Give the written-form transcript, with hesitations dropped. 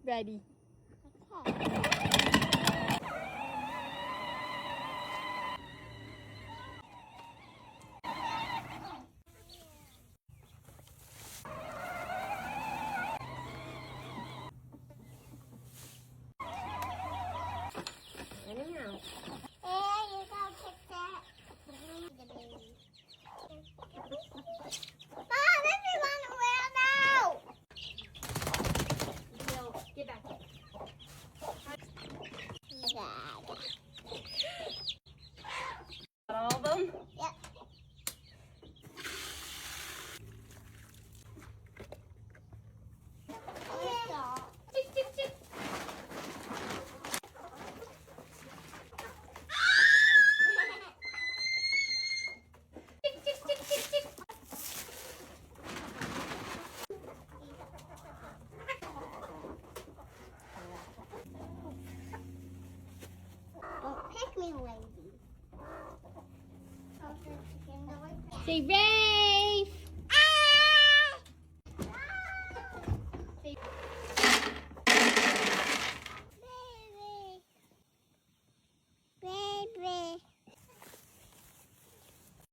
Ready. Anyhow. Hey, you go pick that. Mom, this is underwear now. No, get back. Got all of them? Yep. Tick, tick, tick. Tick, tick, tick, tick, tick. Don't pick me, lady. Say red.